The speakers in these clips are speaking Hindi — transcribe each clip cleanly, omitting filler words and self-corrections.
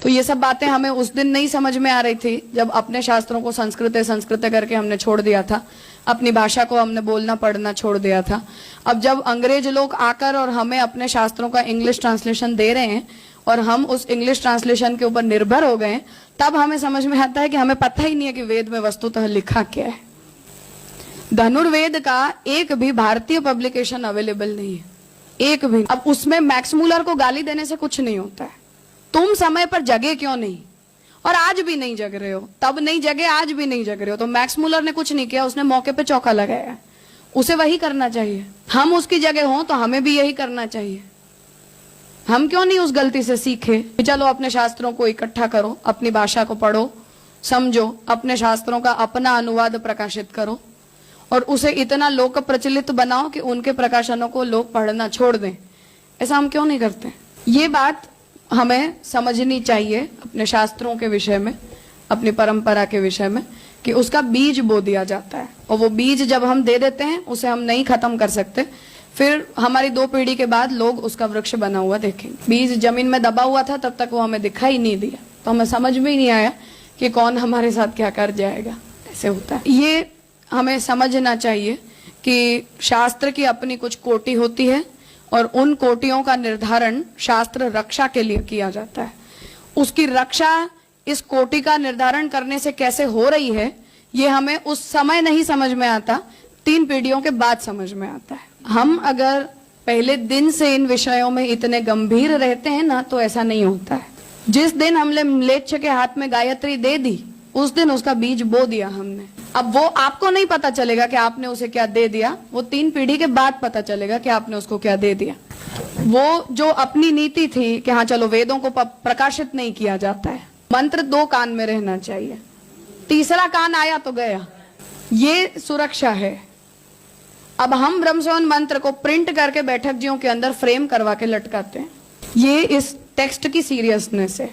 तो ये सब बातें हमें उस दिन नहीं समझ में आ रही थी जब अपने शास्त्रों को संस्कृत करके हमने छोड़ दिया था, अपनी भाषा को हमने बोलना पढ़ना छोड़ दिया था। अब जब अंग्रेज लोग आकर और हमें अपने शास्त्रों का इंग्लिश ट्रांसलेशन दे रहे हैं और हम उस इंग्लिश ट्रांसलेशन के ऊपर निर्भर हो गए, तब हमें समझ में आता है कि हमें पता ही नहीं है कि वेद में वस्तुतः लिखा क्या है। धनुर्वेद का एक भी भारतीय पब्लिकेशन अवेलेबल नहीं है, एक भी। अब उसमें मैक्स मूलर को गाली देने से कुछ नहीं होता है। तुम समय पर जगे क्यों नहीं, और आज भी नहीं जग रहे हो, तब नहीं जगे आज भी नहीं जग रहे हो। तो मैक्स मूलर ने कुछ नहीं किया, उसने मौके पे चौका लगाया, उसे वही करना चाहिए। हम उसकी जगह हों तो हमें भी यही करना चाहिए। हम क्यों नहीं उस गलती से सीखे? चलो अपने शास्त्रों को इकट्ठा करो, अपनी भाषा को पढ़ो, समझो, अपने शास्त्रों का अपना अनुवाद प्रकाशित करो और उसे इतना लोक प्रचलित बनाओ कि उनके प्रकाशनों को लोग पढ़ना छोड़ दें। ऐसा हम क्यों नहीं करते? ये बात हमें समझनी चाहिए अपने शास्त्रों के विषय में, अपनी परंपरा के विषय में, कि उसका बीज बो दिया जाता है और वो बीज जब हम दे देते हैं उसे हम नहीं खत्म कर सकते। फिर हमारी 2 पीढ़ी के बाद लोग उसका वृक्ष बना हुआ देखेंगे। बीज जमीन में दबा हुआ था तब तक वो हमें दिखाई नहीं दिया, तो हमें समझ में ही नहीं आया कि कौन हमारे साथ क्या कर जाएगा। ऐसे होता है। ये हमें समझना चाहिए कि शास्त्र की अपनी कुछ कोटि होती है और उन कोटियों का निर्धारण शास्त्र रक्षा के लिए किया जाता है। उसकी रक्षा इस कोटि का निर्धारण करने से कैसे हो रही है, ये हमें उस समय नहीं समझ में आता, 3 पीढ़ियों के बाद समझ में आता है। हम अगर पहले दिन से इन विषयों में इतने गंभीर रहते हैं ना, तो ऐसा नहीं होता है। जिस दिन हमने म्लेच्छ के हाथ में गायत्री दे दी, उस दिन उसका बीज बो दिया हमने। अब वो आपको नहीं पता चलेगा कि आपने उसे क्या दे दिया, वो 3 पीढ़ी के बाद पता चलेगा कि आपने उसको क्या दे दिया। वो जो अपनी नीति थी कि हाँ चलो वेदों को प्रकाशित नहीं किया जाता है, मंत्र 2 कान में रहना चाहिए, तीसरा कान आया तो गया, ये सुरक्षा है। अब हम ब्रह्मसवन मंत्र को प्रिंट करके बैठक जियों के अंदर फ्रेम करवा के लटकाते हैं। ये इस टेक्स्ट की सीरियसनेस है।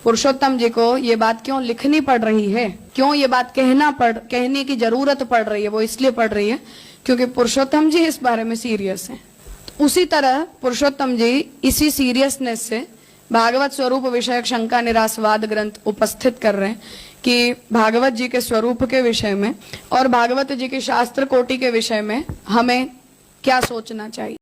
पुरुषोत्तम जी को ये बात क्यों लिखनी पड़ रही है, क्यों ये बात कहने की जरूरत पड़ रही है, वो इसलिए पड़ रही है क्योंकि पुरुषोत्तम जी इस बारे में सीरियस हैं। उसी तरह पुरुषोत्तम जी इसी सीरियसनेस से भागवत स्वरूप विषयक शंका निरासवाद ग्रंथ उपस्थित कर रहे हैं कि भागवत जी के स्वरूप के विषय में और भागवत जी की शास्त्र कोटि के विषय में हमें क्या सोचना चाहिए।